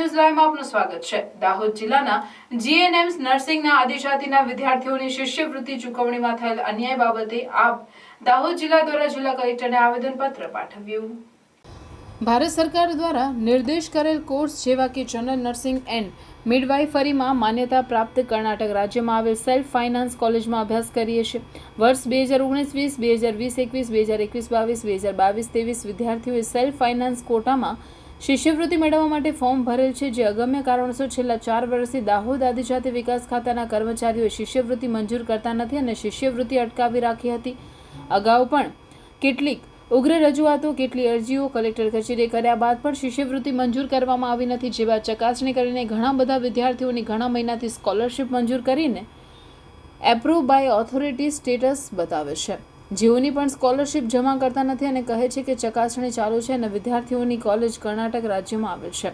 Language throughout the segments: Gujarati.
ન્યૂઝ લાઈવમાં આપનું સ્વાગત છે। દાહોદ જિલ્લાના જીએનએમ્સ નર્સિંગના આદિજાતિના વિદ્યાર્થીઓની શિષ્યવૃત્તિ ચૂકવણીમાં થયેલ અન્યાય બાબતે દાહોદ જિલ્લા દ્વારા જિલ્લા કલેક્ટરને આવેદનપત્ર પાઠવ્યું। ભારત સરકાર દ્વારા નિર્દેશ કરેલ કોર્સ જેવા કે જનરલ નર્સિંગ એન્ડ મિડવાઇફરીમાં માન્યતા પ્રાપ્ત કર્ણાટક રાજ્યમાં આવેલ સેલ્ફ ફાઇનાન્સ કોલેજમાં અભ્યાસ કરીએ છીએ। વર્ષ 2019-20, 2020-21, 2021-22, 2022-23 વિદ્યાર્થીઓએ સેલ્ફ ફાઇનાન્સ કોટામાં શિષ્યવૃત્તિ મેળવવા માટે ફોર્મ ભરેલ છે, જે અગમ્ય કારણોસર છેલ્લા 4 વર્ષથી દાહોદ આદિજાતિ વિકાસ ખાતાના કર્મચારીઓએ શિષ્યવૃત્તિ મંજૂર કરતા નથી અને શિષ્યવૃત્તિ અટકાવી રાખી હતી। અગાઉ પણ કેટલીક ઉગ્ર રજૂઆતો, કેટલી અરજીઓ કલેક્ટર કચેરીએ કર્યા બાદ પણ શિષ્યવૃત્તિ મંજૂર કરવામાં આવી નથી, જે બાદ ચકાસણી કરીને ઘણા બધા વિદ્યાર્થીઓની ઘણા મહિનાથી સ્કોલરશિપ મંજૂર કરીને એપ્રુવ બાય ઓથોરિટી સ્ટેટસ બતાવે છે, જેઓની પણ સ્કોલરશિપ જમા કરતા નથી અને કહે છે કે ચકાસણી ચાલુ છે અને વિદ્યાર્થીઓની કોલેજ કર્ણાટક રાજ્યમાં આવેલ છે।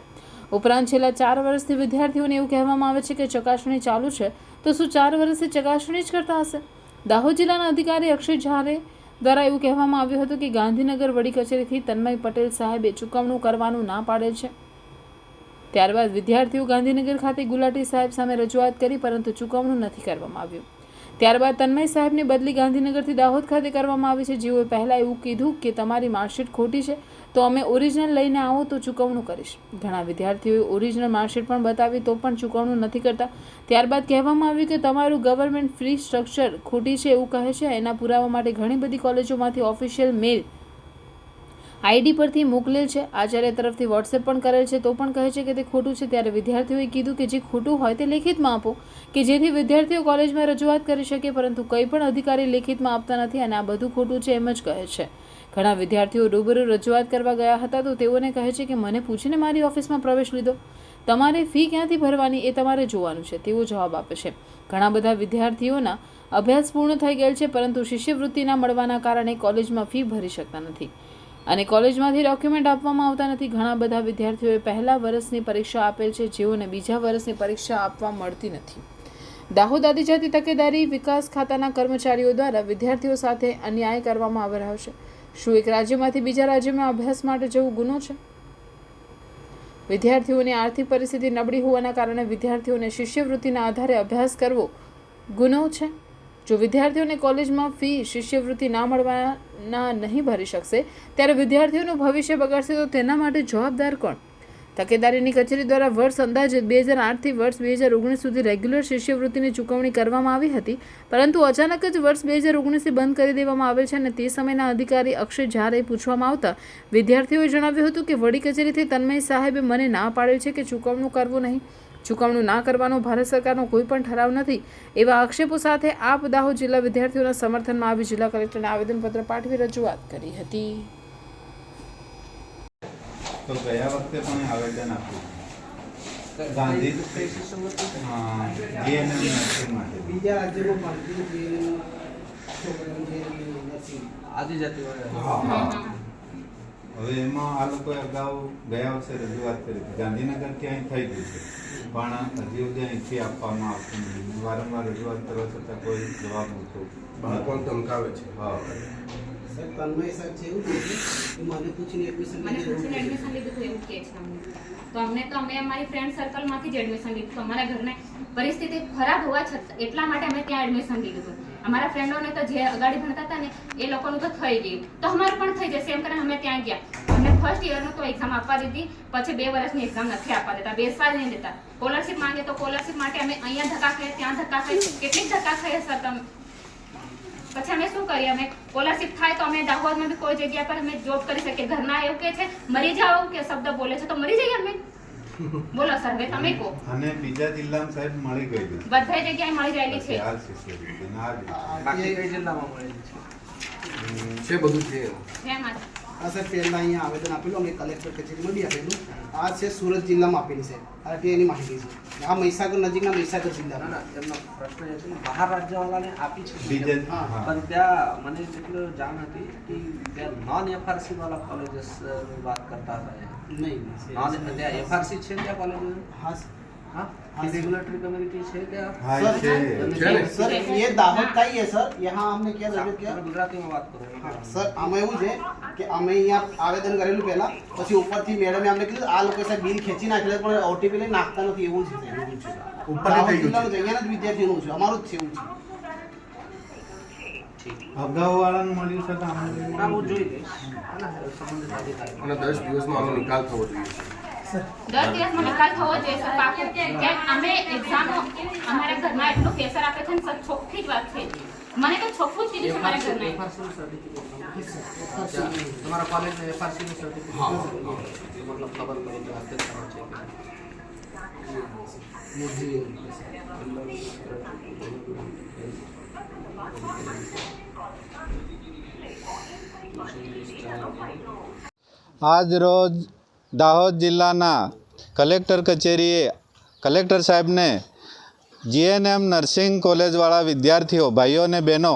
ઉપરાંત છેલ્લા 4 વર્ષથી વિદ્યાર્થીઓને એવું કહેવામાં આવે છે કે ચકાસણી ચાલુ છે, તો શું 4 વર્ષથી ચકાસણી જ કરતા હશે? દાહોદ જિલ્લાના અધિકારી અક્ષય ઝારે દ્વારા એવું કહેવામાં આવ્યું હતું કે ગાંધીનગર વડી કચેરીથી તન્મય પટેલ સાહેબે ચૂકવણું કરવાનું ના પાડેલ છે। ત્યારબાદ વિદ્યાર્થીઓ ગાંધીનગર ખાતે ગુલાટી સાહેબ સામે રજૂઆત કરી, પરંતુ ચૂકવણું નથી કરવામાં આવ્યું। ત્યારબાદ તન્મય સાહેબની બદલી ગાંધીનગરથી દાહોદ ખાતે કરવામાં આવી છે, જેઓએ પહેલાં એવું કીધું કે તમારી માર્કશીટ ખોટી છે, તો અમે ઓરિજિનલ લઈને આવો તો ચૂકવણું કરીશ। ઘણા વિદ્યાર્થીઓએ ઓરિજિનલ માર્કશીટ પણ બતાવી તો પણ ચૂકવણું નથી કરતા। ત્યારબાદ કહેવામાં આવ્યું કે તમારું ગવર્મેન્ટ ફ્રી સ્ટ્રક્ચર ખોટી છે એવું કહે છે। એના પુરાવા માટે ઘણી બધી કોલેજોમાંથી ઓફિશિયલ મેલ આઈડી પરથી મોકલેલ છે, આચાર્ય તરફથી વોટ્સએપ પણ કરેલ છે, તો પણ કહે છે કે તે ખોટું છે। ત્યારે વિદ્યાર્થીઓએ કીધું કે જે ખોટું હોય તે લેખિતમાં આપો, કે જેથી વિદ્યાર્થીઓ કોલેજમાં રજૂઆત કરી શકે, પરંતુ કંઈ પણ અધિકારી લેખિતમાં આપતા નથી અને આ બધું ખોટું છે એમ જ કહે છે। ઘણા વિદ્યાર્થીઓ રૂબરૂ રજૂઆત કરવા ગયા હતા તો તેઓને કહે છે કે મને પૂછીને મારી ઓફિસમાં પ્રવેશ લીધો, તમારે ફી ક્યાંથી ભરવાની એ તમારે જોવાનું છે, તેવો જવાબ આપે છે। ઘણા બધા વિદ્યાર્થીઓના અભ્યાસ પૂર્ણ થઈ ગયેલ છે, પરંતુ શિષ્યવૃત્તિ ના મળવાના કારણે કોલેજમાં ફી ભરી શકતા નથી અને કોલેજમાંથી ડોક્યુમેન્ટ આપવામાં આવતા નથી। ઘણા બધા વિદ્યાર્થીઓએ પહેલા વર્ષની પરીક્ષા આપેલ છે, જેઓને બીજા વર્ષની પરીક્ષા આપવા મળતી નથી। દાહોદ આદિજાતિ તકેદારી વિકાસ ખાતાના કર્મચારીઓ દ્વારા વિદ્યાર્થીઓ સાથે અન્યાય કરવામાં આવી રહ્યો છે। શું એક રાજ્યમાંથી બીજા રાજ્યમાં અભ્યાસ માટે જવું ગુનો છે? વિદ્યાર્થીઓની આર્થિક પરિસ્થિતિ નબળી હોવાના કારણે વિદ્યાર્થીઓને શિષ્યવૃત્તિના આધારે અભ્યાસ કરવો ગુનો છે? જો વિદ્યાર્થીઓને કોલેજમાં ફી શિષ્યવૃત્તિ ના મળવાના નહીં ભરી શકશે, ત્યારે વિદ્યાર્થીઓનું ભવિષ્ય બગડશે, તો તેના માટે જવાબદાર કોણ? તકેદારીની કચેરી દ્વારા વર્ષ અંદાજિત 2008થી વર્ષ 2019 સુધી રેગ્યુલર શિષ્યવૃત્તિની ચૂકવણી કરવામાં આવી હતી, પરંતુ અચાનક જ વર્ષ 2019થી બંધ કરી દેવામાં આવેલ છે અને તે સમયના અધિકારી અક્ષય ઝારે પૂછવામાં આવતા વિદ્યાર્થીઓએ જણાવ્યું હતું કે વડી કચેરીથી તન્મય સાહેબે મને ના પાડેલ છે કે ચૂકવણું કરવું નહીં, ચૂકવણું ના કરવાનો ભારત સરકારનો કોઈ પણ ઠરાવ નથી। એવા આક્ષેપો સાથે દાહોદ જિલ્લા વિદ્યાર્થીઓના સમર્થનમાં આવી જિલ્લા કલેક્ટરને આવેદનપત્ર પાઠવી રજૂઆત કરી હતી। તો ગયા વખતે પણ આવેદન આપ્યું ગાંધી જીએનએમ નર્સિંગ માટે બીજા રાજ્યોમાં આદિજાતિ હવે એમાં આ લોકોએ અગાઉ ગયા વર્ષે રજૂઆત કરી હતી, ગાંધીનગરથી અહીં થઈ ગઈ છે, પણ હજી સુધી અહીંથી આપવામાં આવતું નથી। વારંવાર રજૂઆત કરવા છતાં કોઈ જવાબ નહોતો, બાળકો ધમકાવે છે। હા સાહેબ તન્મય સાહેબ છે એવું કે મને પૂછીને એડમિશન લીધું એવું કહે છે અમને તો અમે અમારી ફ્રેન્ડ સર્કલમાંથી જ એડમિશન લીધું। અમારા ઘરને પરિસ્થિતિ ખરાબ હોવા છતાં એટલા માટે અમે ત્યાં એડમિશન લીધું હતું। અમારા ફ્રેન્ડોને તો જે અગાડી ભણતા હતા ને એ લોકોનું તો થઈ ગયું, તો અમારું પણ થઈ જશે એમ કરીને અમે ત્યાં ગયા। અમને ફર્સ્ટ યરનું તો એક્ઝામ આપવા દીધી, પછી 2 વર્ષની એક્ઝામ નથી આપવા દેતા, બેસવા જ નહીં દેતા। સ્કોલરશિપ માંગે તો સ્કોલરશિપ માટે અમે અહીંયા ધક્કા ખાઈએ, ત્યાં ધક્કા ખાઈએ, કેટલીક ધક્કા ખાઈએ સર તમે। પછી અમે શું કરીએ? અમે સ્કોલરશિપ થાય તો અમે દાહોદમાં બી કોઈ જગ્યા પર અમે જોબ કરી શકીએ। ઘરના એવું કે છે મરી જાઓ કે શબ્દ બોલે છે, તો મરી જઈએ અમે? બોલો સર, હવે તમે કહો। અને બીજા જિલ્લામાં સાહેબ મળી ગયેલી બધા જગ્યાએ મળી રહેલી છે। બાકી કઈ જિલ્લામાં મળેલી છે બધું છે। હા સર, પહેલાં અહીંયા આવેદન આપેલું, અમે કલેક્ટર કચેરીમાં બી આપેલું। આ છે સુરત જિલ્લામાં આપેલી છે, આરટીઆઈની માહિતી છે। આ મહીસાગર નજીકના મહીસાગર જિલ્લાના એમનો પ્રશ્ન એ છે કે બહાર રાજ્યવાળાને આપી છે બીજા પણ ત્યાં મને જેટલું જાણ હતી કે ત્યાં નોન એફઆરસી વાળા કોલેજીસ વાત કરતા હતા નહીં નોન ત્યાં એફઆરસી છે ત્યાં કોલેજ? હા हाँ रेगुलेटरी कम्युनिटी है क्या? હા સર, છે सर ये दाहोद का ही है सर। यहाँ हमने क्या रजू किया गुजराती में बात करो। हाँ, सर आमे એવું છે કે અમે અહીંયા આવેદન કરેલું પહેલા, પછી ઉપરથી મેડમે અમને કીધું આ લોકો સાહેબ બિલ ખેંચી નાખેલું પણ ઓટીપી લઈને નાખતા નથી, એવું છે સાહેબ। ઉપરથી થઈ ગયું છે, અહીંયાના જ વિદ્યાર્થીઓનું છે, અમારું જ છે, એવું છે। અગાઉ વાળાને મળ્યું છે તો हाँ આમાં वो જોઈ લઈશ है ना संबंधित अधिकारी। અને 10 દિવસમાં આનો નિકાલ થવો જોઈએ 10 દિવસમાં નિકાલ થવો જોઈએ સર પાકું કેમ અમે એક્ઝામો અમારા ઘરમાં એટલું પ્રેશર આપે છે ને સર ચોખ્ખી જ વાત છે મને તો ચોખ્ખું જ કીધું છે મારા ઘરમાં एफआरसी में सर्टिफिकेट तुम्हारा कॉलेज में एफआरसी में सर्टिफिकेट हाँ मतलब खबर करो कि हस्ताक्षर करना चाहिए। આજ રોજ દાહોદ જિલ્લાના કલેક્ટર કચેરીએ કલેક્ટર સાહેબને જીએનએમ નર્સિંગ કોલેજવાળા વિદ્યાર્થીઓ ભાઈઓ અને બહેનો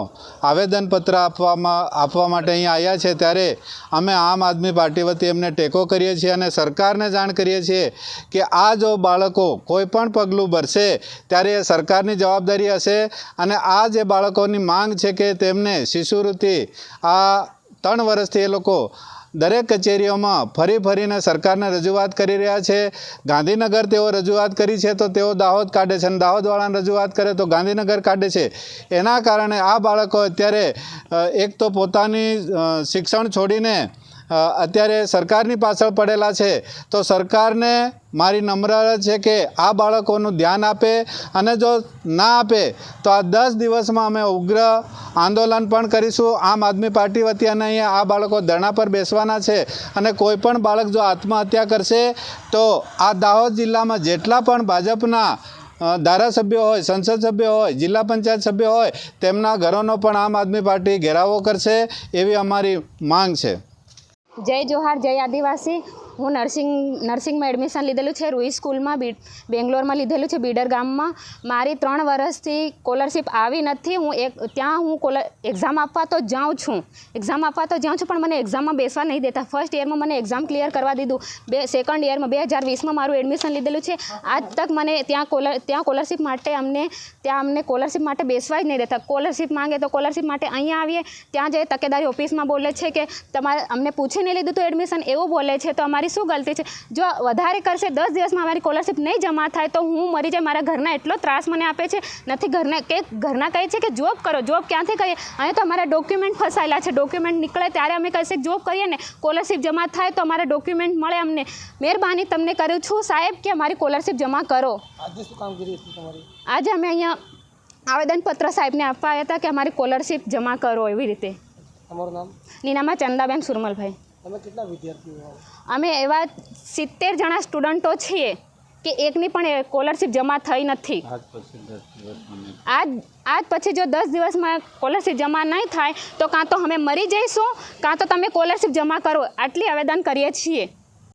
આવેદનપત્ર આપવા માટે અહીં આવ્યા છે, ત્યારે અમે આમ આદમી પાર્ટી વતી એમને ટેકો કરીએ છીએ અને સરકારને જાણ કરીએ છીએ કે આ જો બાળકો કોઈ પણ પગલું ભરશે ત્યારે એ સરકારની જવાબદારી હશે અને આ જે બાળકોની માંગ છે કે તેમને શિશુવૃત્તિ આ 3 વર્ષથી એ લોકો દરેક કચેરીઓમાં ફરીને સરકારને રજૂઆત કરી રહ્યા છે। ગાંધીનગર તેઓ રજૂઆત કરી છે તો તેઓ દાહોદ કાઢે છે અને દાહોદવાળાને રજૂઆત કરે તો ગાંધીનગર કાઢે છે। એના કારણે આ બાળકો અત્યારે એક તો પોતાની શિક્ષણ છોડીને અત્યારે સરકારની પાછળ પડેલા છે, તો સરકારને મારી નમ્ર અરજ છે કે આ બાળકોનું ધ્યાન આપે અને જો ના આપે તો આ 10 દિવસમાં અમે ઉગ્ર આંદોલન પણ કરીશું આમ આદમી પાર્ટી વતી અને અહીંયા આ બાળકો ધરણા પર બેસવાના છે અને કોઈ પણ બાળક જો આત્મહત્યા કરશે તો આ દાહોદ જિલ્લામાં જેટલા પણ ભાજપના ધારાસભ્યો હોય, સંસદ સભ્યો હોય, જિલ્લા પંચાયત સભ્યો હોય તેમના ઘરોનો પણ આમ આદમી પાર્ટી ઘેરાવો કરશે એવી અમારી માંગ છે। જય જોહાર, જય આદિવાસી। હું નર્સિંગમાં એડમિશન લીધેલું છે રૂઈ સ્કૂલમાં બેંગ્લોરમાં લીધેલું છે બીડર ગામમાં। મારી 3 વર્ષથી સ્કોલરશિપ આવી નથી। હું એક્ઝામ આપવા તો જાઉં છું પણ મને એક્ઝામમાં બેસવા નહીં દેતા। ફર્સ્ટ યરમાં મને એક્ઝામ ક્લિયર કરવા દીધું, સેકન્ડ યરમાં 2020માં મારું એડમિશન લીધેલું છે। આજ તક મને ત્યાં સ્કોલરશિપ માટે બેસવા જ નહીં દેતા। સ્કોલરશિપ માંગે તો સ્કોલરશિપ માટે અહીંયા આવીએ, ત્યાં જઈએ તકેદારી ઓફિસમાં બોલે છે કે તમારે અમને પૂછી નહીં લીધું તો એડમિશન, એવું બોલે છે। તો અમારી શું ગલતી છે? જો વધારે કરશે 10 દિવસમાં અમારી સ્કોલરશિપ નહીં જમા થાય તો હું મરી જાય। મારા ઘરના એટલો ત્રાસ મને આપે છે નથી। ઘરના કહે છે કે જોબ કરો, જોબ ક્યાંથી કરીએ? અહીંયા તો અમારા ડોક્યુમેન્ટ ફસાયેલા છે, ડોક્યુમેન્ટ નીકળે ત્યારે અમે કહીએ જોબ કરીએ ને, સ્કોલરશિપ જમા થાય તો અમારા ડોક્યુમેન્ટ મળે અમને। મહેરબાની તમને કરું છું સાહેબ કે અમારી સ્કોલરશિપ જમા કરો। આજે શું કામગીરી હતી તમારી? આજે અમે અહીંયા આવેદનપત્ર સાહેબને આપવા આવ્યા હતા કે અમારી સ્કોલરશિપ જમા કરો, એવી રીતે। તમારું નામ? નીનામાં ચંદાબેન સુરમલભાઈ। તમે કેટલા વિદ્યાર્થીઓ છો? અમે એવા 70 જણા સ્ટુડન્ટો છીએ કે એકની પણ સ્કોલરશિપ જમા થઈ નથી। આજ પછી જો 10 દિવસમાં સ્કોલરશિપ જમા નહીં થાય તો કાં તો અમે મરી જઈશું કાં તો તમે સ્કોલરશિપ જમા કરો, આટલી આવેદન કરીએ છીએ।